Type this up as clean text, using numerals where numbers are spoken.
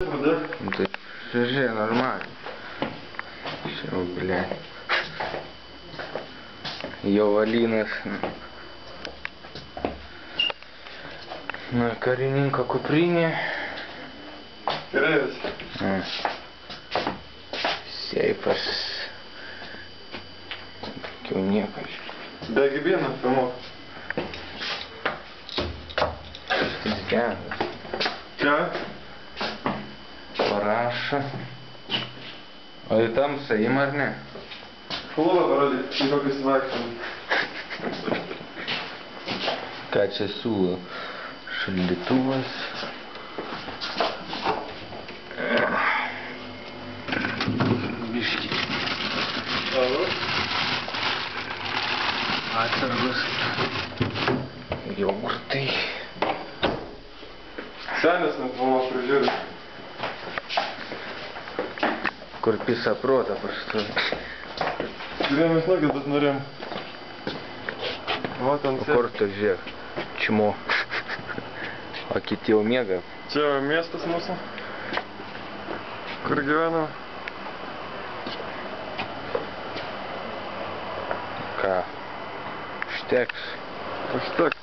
Да? Ну ты слушай, нормально. Все, блядь. Йовалинос. На Каренинка Куприне. Кревец. Сейфас. Кюнекаш. Да, Гибена помог. Да. Ча? Параша. А и там Сеймарне. Флора вроде не только с ваксом. Кача Сула. Шалитувас. Бишки. Алло? Ацергус. Йогурты. Санес на помог прижирить. Корписа прота просто. Время с ноги тут нырем. Вот он все. Корто вверх. Чмо. Акити омега. Че, место смысл? Кургианова. Ка. Штекс. Штекс.